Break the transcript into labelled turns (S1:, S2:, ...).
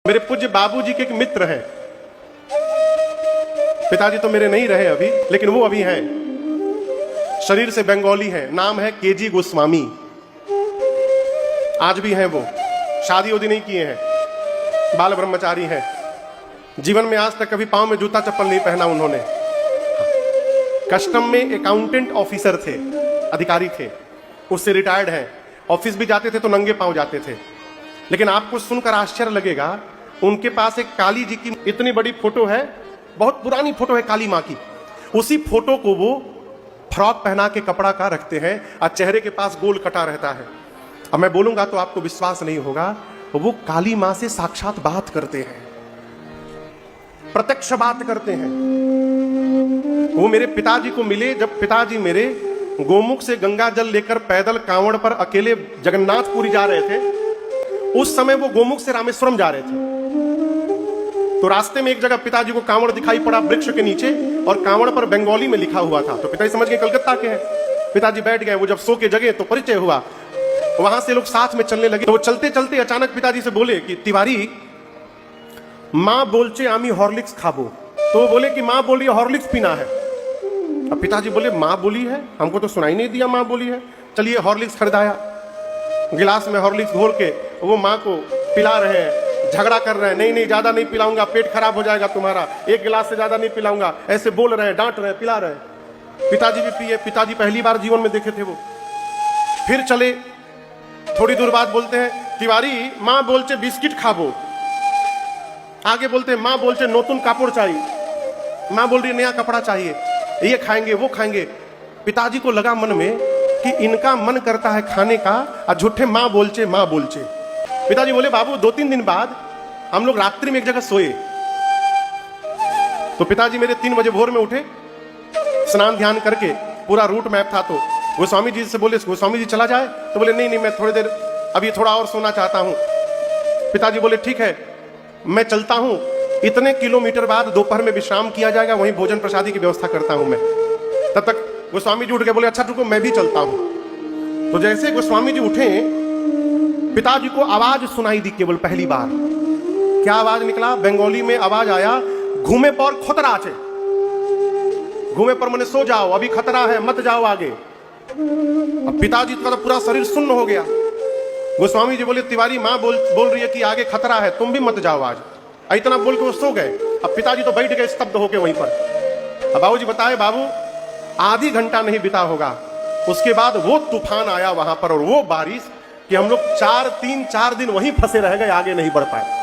S1: मेरे पूज्य बाबूजी के एक मित्र हैं, पिताजी तो मेरे नहीं रहे अभी, लेकिन वो अभी हैं। शरीर से बंगाली हैं, नाम है केजी गोस्वामी। आज भी हैं वो, शादी उदी नहीं किए हैं, बाल ब्रह्मचारी हैं। जीवन में आज तक कभी पांव में जूता चप्पल नहीं पहना उन्होंने। कस्टम में अकाउंटेंट ऑफिसर थे, अधिकारी थे, उससे रिटायर्ड हैं। ऑफिस भी जाते थे तो नंगे पांव जाते थे। लेकिन आपको सुनकर आश्चर्य लगेगा, उनके पास एक काली जी की इतनी बड़ी फोटो है, बहुत पुरानी फोटो है काली मां की। उसी फोटो को वो फ्रॉक पहना के कपड़ा का रखते हैं और चेहरे के पास गोल कटा रहता है। अब मैं बोलूंगा तो आपको विश्वास नहीं होगा, वो काली मां से साक्षात बात करते हैं, प्रत्यक्ष बात करते हैं। वो मेरे पिताजी को मिले जब पिताजी मेरे गोमुख से गंगा जल लेकर पैदल कांवड़ पर अकेले जगन्नाथपुरी जा रहे थे। उस समय वो गोमुख से रामेश्वरम जा रहे थे। तो रास्ते में एक जगह पिताजी को कांवड़ दिखाई पड़ा वृक्ष के नीचे, और कांवड़ पर बंगाली में लिखा हुआ था। तो पिताजी समझ गए कलकत्ता के हैं। पिताजी बैठ गए। वो जब सो के जगे तो परिचय हुआ। वहां से लोग साथ में चलने लगे। तो वो चलते चलते अचानक पिताजी से बोले कि तिवारी, मां बोलचे आमी हॉर्लिक्स खाबो। तो वो बोले कि मां बोली हॉर्लिक्स पीना है। अब पिताजी बोले मां बोली है, हमको तो सुनाई नहीं दिया मां बोली है। चलिए हॉर्लिक्स खरीदाया, गिलास में हॉर्लिक्स घोल के वो मां को पिला रहे हैं। झगड़ा कर रहे हैं, नहीं नहीं ज्यादा नहीं पिलाऊंगा, पेट खराब हो जाएगा तुम्हारा, एक गिलास से ज्यादा नहीं पिलाऊंगा, ऐसे बोल रहे हैं, डांट रहे हैं, पिला रहे हैं। पिताजी भी पिए। पिताजी पहली बार जीवन में देखे थे वो। फिर चले, थोड़ी दूर बाद बोलते हैं तिवारी मां बोलचे बिस्किट खाबो। आगे बोलते हैं मां बोलचे नोतुन कापड़ चाहिए। मां बोल रही नया कपड़ा चाहिए, ये खाएंगे वो खाएंगे। पिताजी को लगा मन में कि इनका मन करता है खाने का, और झूठे मां बोलचे मां बोलचे। पिताजी बोले बाबू 2-3 दिन बाद हम लोग रात्रि में एक जगह सोए। तो पिताजी मेरे 3 बजे भोर में उठे, स्नान ध्यान करके, पूरा रूट मैप था। तो गोस्वामी जी से बोले गोस्वामी जी चला जाए। तो बोले नहीं नहीं मैं थोड़ी देर अभी थोड़ा और सोना चाहता हूं। पिताजी बोले ठीक है मैं चलता हूं, इतने किलोमीटर बाद दोपहर में विश्राम किया जाएगा, वहीं भोजन प्रसादी की व्यवस्था करता हूं मैं। तब तक गोस्वामी जी उठ के बोले अच्छा रुको मैं भी चलता हूं। तो जैसे गोस्वामी जी उठे, पिताजी को आवाज सुनाई दी केवल पहली बार। क्या आवाज निकला? बंगाली में आवाज आया, घूमे पर खतरा है। घूमे पर मैंने सो जाओ, अभी खतरा है, मत जाओ आगे। अब पिताजी का तो पूरा शरीर सुन्न हो गया। गोस्वामी जी बोले तिवारी मां बोल रही है कि आगे खतरा है, तुम भी मत जाओ आज। इतना बोल के वो सो गए। अब पिताजी तो बैठ गए स्तब्ध होके वहीं पर। अब बाबूजी बताए बाबू आधी घंटा नहीं बिता होगा, उसके बाद वो तूफान आया वहां पर और वो बारिश कि हम लोग 4 दिन वहीं फंसे रह गए, आगे नहीं बढ़ पाए।